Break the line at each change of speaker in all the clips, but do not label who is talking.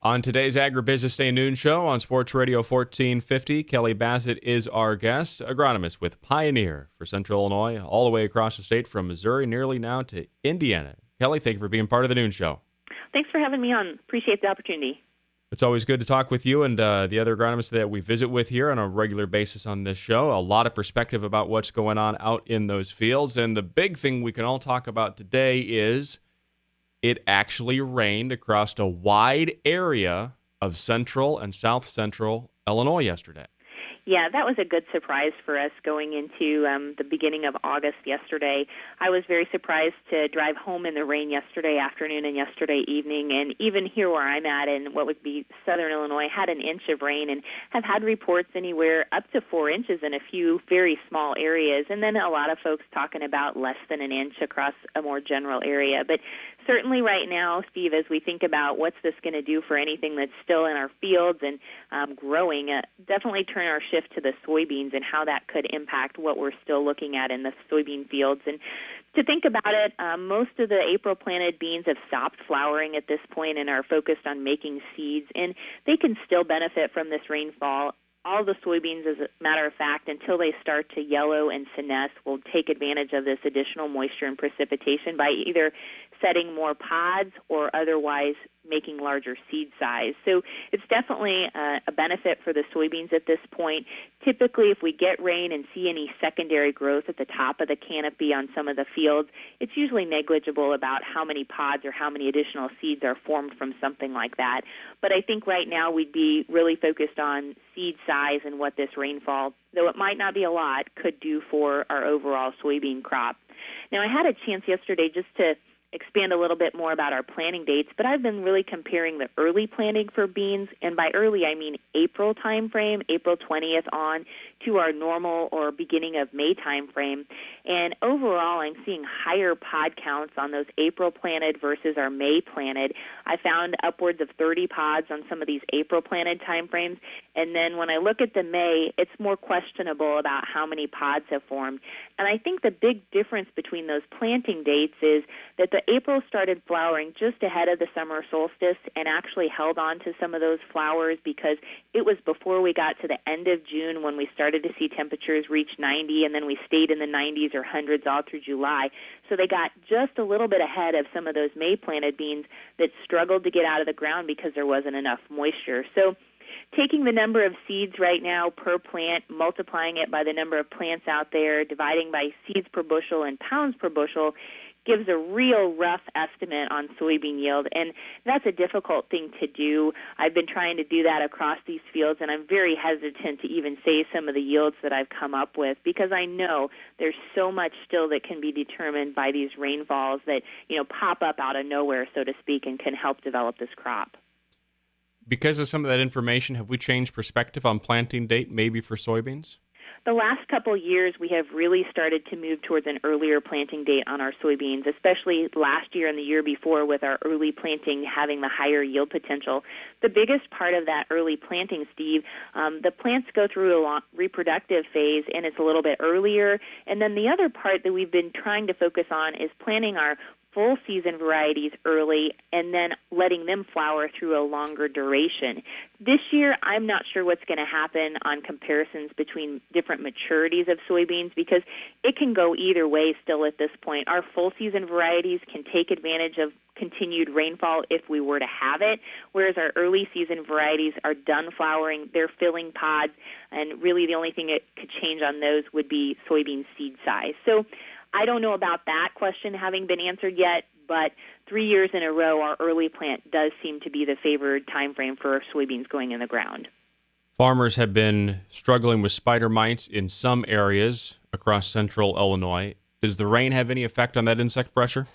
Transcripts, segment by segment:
On today's Agribusiness Day Noon Show on Sports Radio 1450, Kelli Bassett is our guest, agronomist with Pioneer for Central Illinois, all the way across the state from Missouri, nearly now to Indiana. Kelli, thank you for being part of the Noon Show.
Thanks for having me on. Appreciate the opportunity.
It's always good to talk with you and the other agronomists that we visit with here on a regular basis on this show. A lot of perspective about what's going on out in those fields. And the big thing we can all talk about today is it actually rained across a wide area of central and south central Illinois yesterday.
Yeah, that was a good surprise for us going into the beginning of August yesterday. I was very surprised to drive home in the rain yesterday afternoon and yesterday evening, and even here where I'm at in what would be southern Illinois, had an inch of rain and have had reports anywhere up to 4 inches in a few very small areas, and then a lot of folks talking about less than an inch across a more general area. But certainly right now, Steve, as we think about what's this going to do for anything that's still in our fields and growing, definitely turn our shift to the soybeans and how that could impact what we're still looking at in the soybean fields. And to think about it, most of the April planted beans have stopped flowering at this point and are focused on making seeds, and they can still benefit from this rainfall. All the soybeans, as a matter of fact, until they start to yellow and senesce, will take advantage of this additional moisture and precipitation by either setting more pods or otherwise making larger seed size. So it's definitely a benefit for the soybeans at this point. Typically, if we get rain and see any secondary growth at the top of the canopy on some of the fields, it's usually negligible about how many pods or how many additional seeds are formed from something like that. But I think right now we'd be really focused on seed size and what this rainfall, though it might not be a lot, could do for our overall soybean crop. Now, I had a chance yesterday just to expand a little bit more about our planting dates, but I've been really comparing the early planting for beans, and by early I mean April time frame, April 20th on, to our normal or beginning of May time frame. And overall, I'm seeing higher pod counts on those April planted versus our May planted. I found upwards of 30 pods on some of these April planted time frames, and then when I look at the May, it's more questionable about how many pods have formed. And I think the big difference between those planting dates is that the April started flowering just ahead of the summer solstice and actually held on to some of those flowers because it was before we got to the end of June when we started to see temperatures reach 90, and then we stayed in the 90s or hundreds all through July. So they got just a little bit ahead of some of those May planted beans that struggled to get out of the ground because there wasn't enough moisture. So taking the number of seeds right now per plant, multiplying it by the number of plants out there, dividing by seeds per bushel and pounds per bushel, gives a real rough estimate on soybean yield, and that's a difficult thing to do. I've been trying to do that across these fields, and I'm very hesitant to even say some of the yields that I've come up with because I know there's so much still that can be determined by these rainfalls that, pop up out of nowhere, so to speak, and can help develop this crop.
Because of some of that information, have we changed perspective on planting date maybe for soybeans?
The last couple years, we have really started to move towards an earlier planting date on our soybeans, especially last year and the year before with our early planting having the higher yield potential. The biggest part of that early planting, Steve, the plants go through a long reproductive phase, and it's a little bit earlier. And then the other part that we've been trying to focus on is planting our full season varieties early and then letting them flower through a longer duration. This year, I'm not sure what's going to happen on comparisons between different maturities of soybeans because it can go either way still at this point. Our full season varieties can take advantage of continued rainfall if we were to have it, whereas our early season varieties are done flowering, they're filling pods, and really the only thing that could change on those would be soybean seed size. So I don't know about that question having been answered yet, but 3 years in a row, our early plant does seem to be the favored time frame for soybeans going in the ground.
Farmers have been struggling with spider mites in some areas across central Illinois. Does the rain have any effect on that insect pressure?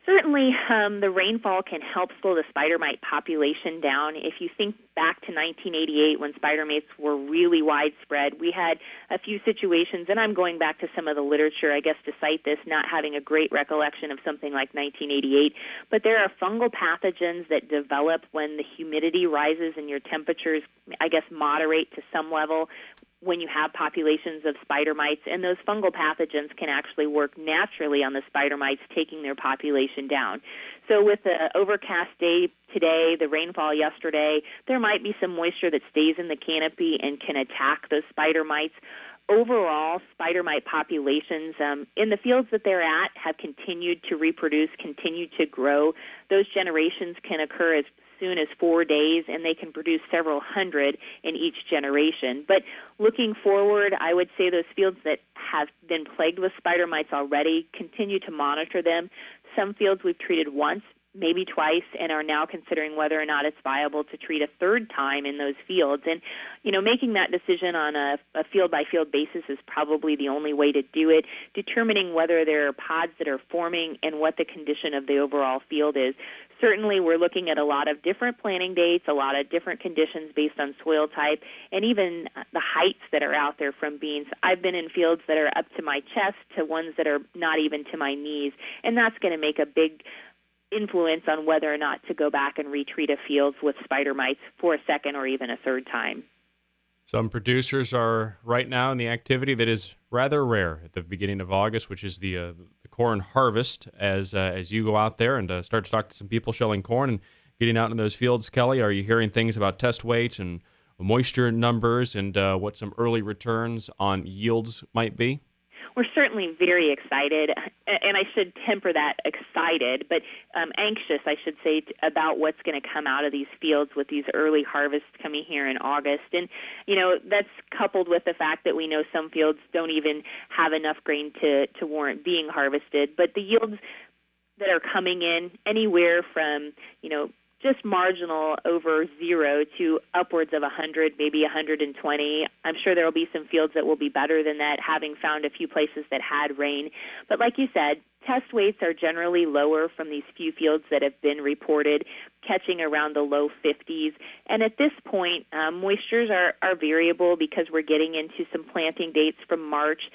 Certainly, the rainfall can help slow the spider mite population down. If you think back to 1988 when spider mites were really widespread, we had a few situations, and I'm going back to some of the literature, I guess, to cite this, not having a great recollection of something like 1988, but there are fungal pathogens that develop when the humidity rises and your temperatures, I guess, moderate to some level when you have populations of spider mites, and those fungal pathogens can actually work naturally on the spider mites, taking their population down. So with the overcast day today, the rainfall yesterday, there might be some moisture that stays in the canopy and can attack those spider mites. Overall, spider mite populations in the fields that they're at have continued to reproduce, continued to grow. Those generations can occur as soon as 4 days, and they can produce several hundred in each generation. But looking forward, I would say those fields that have been plagued with spider mites already, continue to monitor them. Some fields we've treated once, maybe twice, and are now considering whether or not it's viable to treat a third time in those fields. And, making that decision on a field-by-field basis is probably the only way to do it, determining whether there are pods that are forming and what the condition of the overall field is. Certainly, we're looking at a lot of different planting dates, a lot of different conditions based on soil type, and even the heights that are out there from beans. I've been in fields that are up to my chest to ones that are not even to my knees, and that's going to make a big influence on whether or not to go back and retreat a field with spider mites for a second or even a third time.
Some producers are right now in the activity that is rather rare at the beginning of August, which is the corn harvest. As you go out there and start to talk to some people shelling corn and getting out in those fields, Kelli, are you hearing things about test weights and moisture numbers and what some early returns on yields might be?
We're certainly very excited, and I should temper that excited, but anxious, I should say, about what's going to come out of these fields with these early harvests coming here in August. And, that's coupled with the fact that we know some fields don't even have enough grain to warrant being harvested. But the yields that are coming in anywhere from, just marginal over 0 to upwards of 100, maybe 120. I'm sure there will be some fields that will be better than that, having found a few places that had rain. But like you said, test weights are generally lower from these few fields that have been reported, catching around the low 50s. And at this point, moistures are variable because we're getting into some planting dates from March.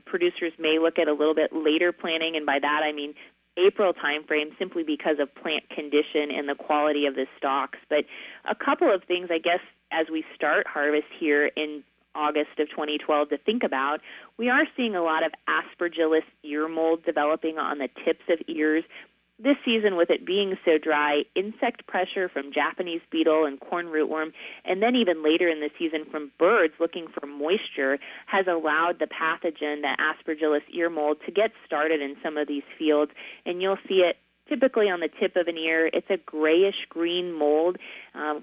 Producers may look at a little bit later planting, and by that I mean April timeframe, simply because of plant condition and the quality of the stalks. But a couple of things, I guess, as we start harvest here in August of 2012 to think about, we are seeing a lot of Aspergillus ear mold developing on the tips of ears. This season, with it being so dry, insect pressure from Japanese beetle and corn rootworm, and then even later in the season from birds looking for moisture, has allowed the pathogen, the Aspergillus ear mold, to get started in some of these fields. And you'll see it typically on the tip of an ear. It's a grayish-green mold.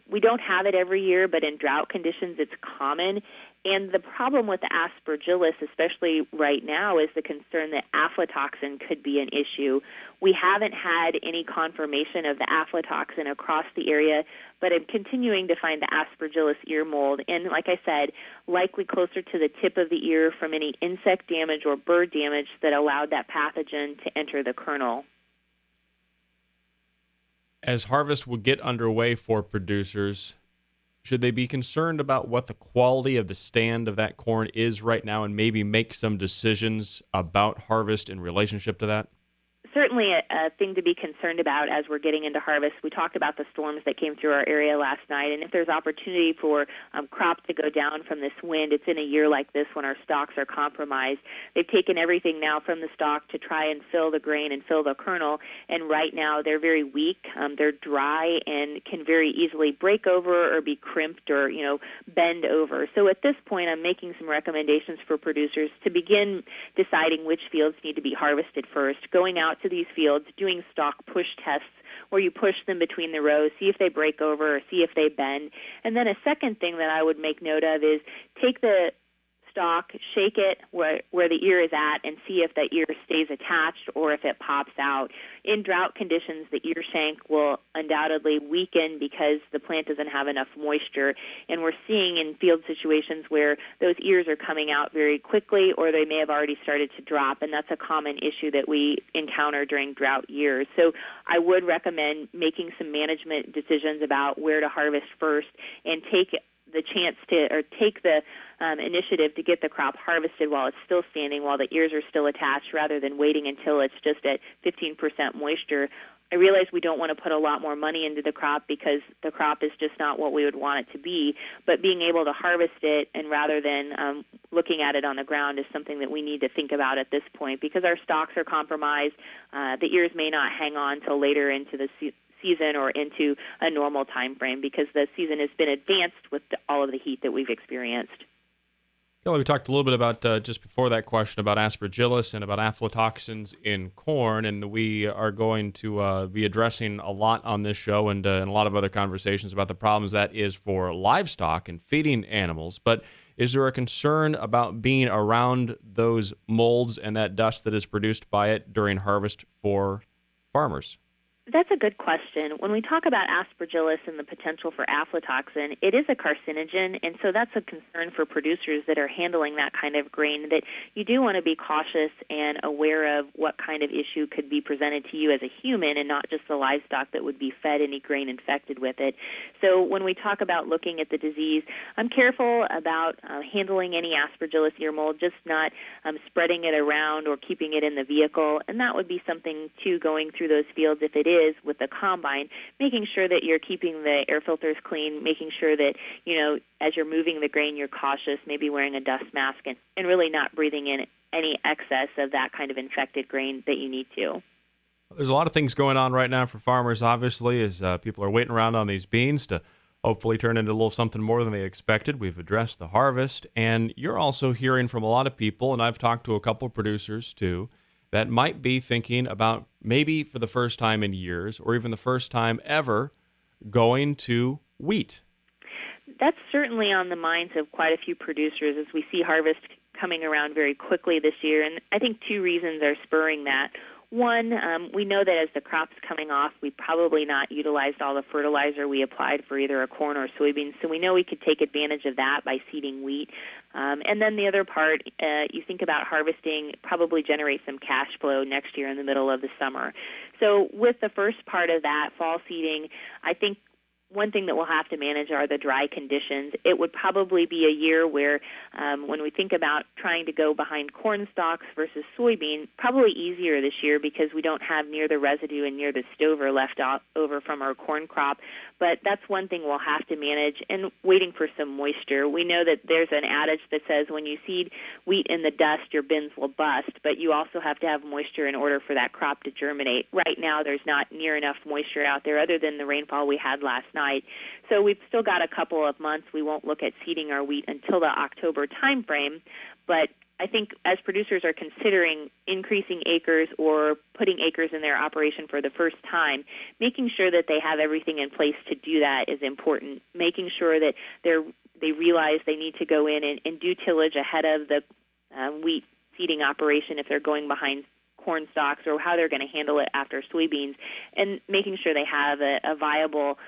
We don't have it every year, but in drought conditions it's common. And the problem with the Aspergillus, especially right now, is the concern that aflatoxin could be an issue. We haven't had any confirmation of the aflatoxin across the area, but I'm continuing to find the Aspergillus ear mold. And like I said, likely closer to the tip of the ear from any insect damage or bird damage that allowed that pathogen to enter the kernel.
As harvest will get underway for producers, should they be concerned about what the quality of the stand of that corn is right now and maybe make some decisions about harvest in relationship to that?
Certainly a thing to be concerned about as we're getting into harvest. We talked about the storms that came through our area last night, and if there's opportunity for crop to go down from this wind, it's in a year like this when our stalks are compromised. They've taken everything now from the stalk to try and fill the grain and fill the kernel, and right now they're very weak. They're dry and can very easily break over or be crimped or, bend over. So at this point, I'm making some recommendations for producers to begin deciding which fields need to be harvested first, going out to these fields, doing stalk push tests where you push them between the rows, see if they break over or see if they bend. And then a second thing that I would make note of is take the stalk, shake it where the ear is at, and see if the ear stays attached or if it pops out. In drought conditions, the ear shank will undoubtedly weaken because the plant doesn't have enough moisture. And we're seeing in field situations where those ears are coming out very quickly or they may have already started to drop, and that's a common issue that we encounter during drought years. So I would recommend making some management decisions about where to harvest first and take the chance to, or take the initiative to get the crop harvested while it's still standing, while the ears are still attached, rather than waiting until it's just at 15% moisture. I realize we don't want to put a lot more money into the crop because the crop is just not what we would want it to be, but being able to harvest it and rather than looking at it on the ground is something that we need to think about at this point because our stocks are compromised. The ears may not hang on till later into the season or into a normal time frame because the season has been advanced with all of the heat that we've experienced.
Kelli, we talked a little bit about, just before that question, about aspergillus and about aflatoxins in corn, and we are going to be addressing a lot on this show and a lot of other conversations about the problems that is for livestock and feeding animals. But is there a concern about being around those molds and that dust that is produced by it during harvest for farmers?
That's a good question. When we talk about aspergillus and the potential for aflatoxin, it is a carcinogen, and so that's a concern for producers that are handling that kind of grain, that you do want to be cautious and aware of what kind of issue could be presented to you as a human and not just the livestock that would be fed any grain infected with it. So when we talk about looking at the disease, I'm careful about handling any aspergillus ear mold, just not spreading it around or keeping it in the vehicle, and that would be something, too, going through those fields if it is with the combine, making sure that you're keeping the air filters clean, making sure that, as you're moving the grain, you're cautious, maybe wearing a dust mask and really not breathing in any excess of that kind of infected grain that you need to.
There's a lot of things going on right now for farmers, obviously, as people are waiting around on these beans to hopefully turn into a little something more than they expected. We've addressed the harvest, and you're also hearing from a lot of people, and I've talked to a couple of producers too, that might be thinking about maybe for the first time in years or even the first time ever going to wheat.
That's certainly on the minds of quite a few producers as we see harvest coming around very quickly this year, and I think two reasons are spurring that. One, we know that as the crop's coming off, we probably not utilized all the fertilizer we applied for either a corn or soybeans, so we know we could take advantage of that by seeding wheat. And then the other part, you think about harvesting, probably generate some cash flow next year in the middle of the summer. So with the first part of that, fall seeding, I think one thing that we'll have to manage are the dry conditions. It would probably be a year where when we think about trying to go behind corn stalks versus soybean, probably easier this year because we don't have near the residue and near the stover left over from our corn crop. But that's one thing we'll have to manage, and waiting for some moisture. We know that there's an adage that says when you seed wheat in the dust, your bins will bust, but you also have to have moisture in order for that crop to germinate. Right now, there's not near enough moisture out there other than the rainfall we had last night. So we've still got a couple of months. We won't look at seeding our wheat until the October time frame, but I think as producers are considering increasing acres or putting acres in their operation for the first time, making sure that they have everything in place to do that is important. Making sure that they realize they need to go in and do tillage ahead of the wheat seeding operation if they're going behind corn stalks, or how they're going to handle it after soybeans, and making sure they have a viable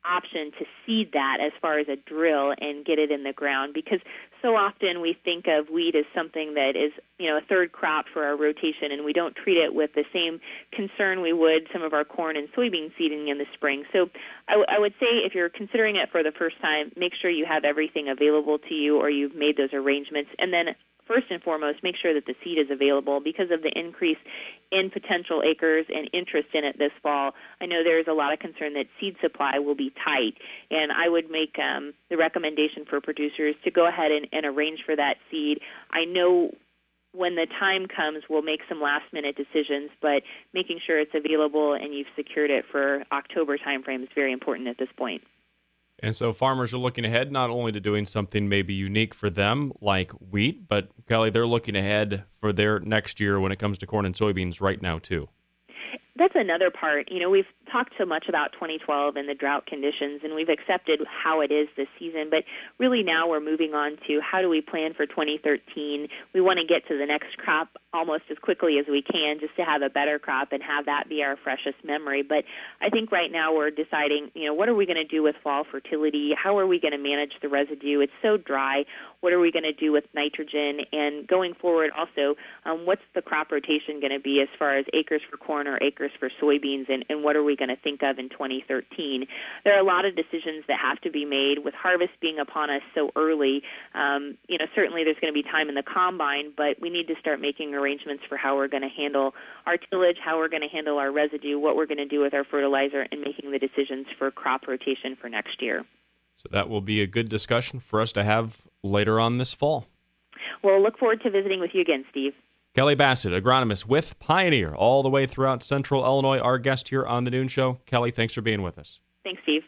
option to seed that as far as a drill and get it in the ground, because so often we think of wheat as something that is, a third crop for our rotation, and we don't treat it with the same concern we would some of our corn and soybean seeding in the spring. So I would say if you're considering it for the first time, make sure you have everything available to you or you've made those arrangements, and then first and foremost, make sure that the seed is available because of the increase in potential acres and interest in it this fall. I know there's a lot of concern that seed supply will be tight, and I would make the recommendation for producers to go ahead and arrange for that seed. I know when the time comes, we'll make some last-minute decisions, but making sure it's available and you've secured it for October timeframe is very important at this point.
And so farmers are looking ahead not only to doing something maybe unique for them like wheat, but Kelli, they're looking ahead for their next year when it comes to corn and soybeans right now too.
That's another part. We've talked so much about 2012 and the drought conditions, and we've accepted how it is this season, but really now we're moving on to how do we plan for 2013. We want to get to the next crop almost as quickly as we can just to have a better crop and have that be our freshest memory. But I think right now we're deciding, what are we going to do with fall fertility? How are we going to manage the residue? It's so dry. What are we going to do with nitrogen? And going forward also, what's the crop rotation going to be as far as acres for corn or acres for soybeans, and what are we going to think of in 2013? There are a lot of decisions that have to be made with harvest being upon us so early. Certainly there's going to be time in the combine, but we need to start making arrangements for how we're going to handle our tillage, how we're going to handle our residue, what we're going to do with our fertilizer, and making the decisions for crop rotation for next year.
So that will be a good discussion for us to have later on this fall.
We'll look forward to visiting with you again, Steve.
Kelli Bassett, agronomist with Pioneer, all the way throughout Central Illinois, our guest here on The Noon Show. Kelli, thanks for being with us.
Thanks, Steve.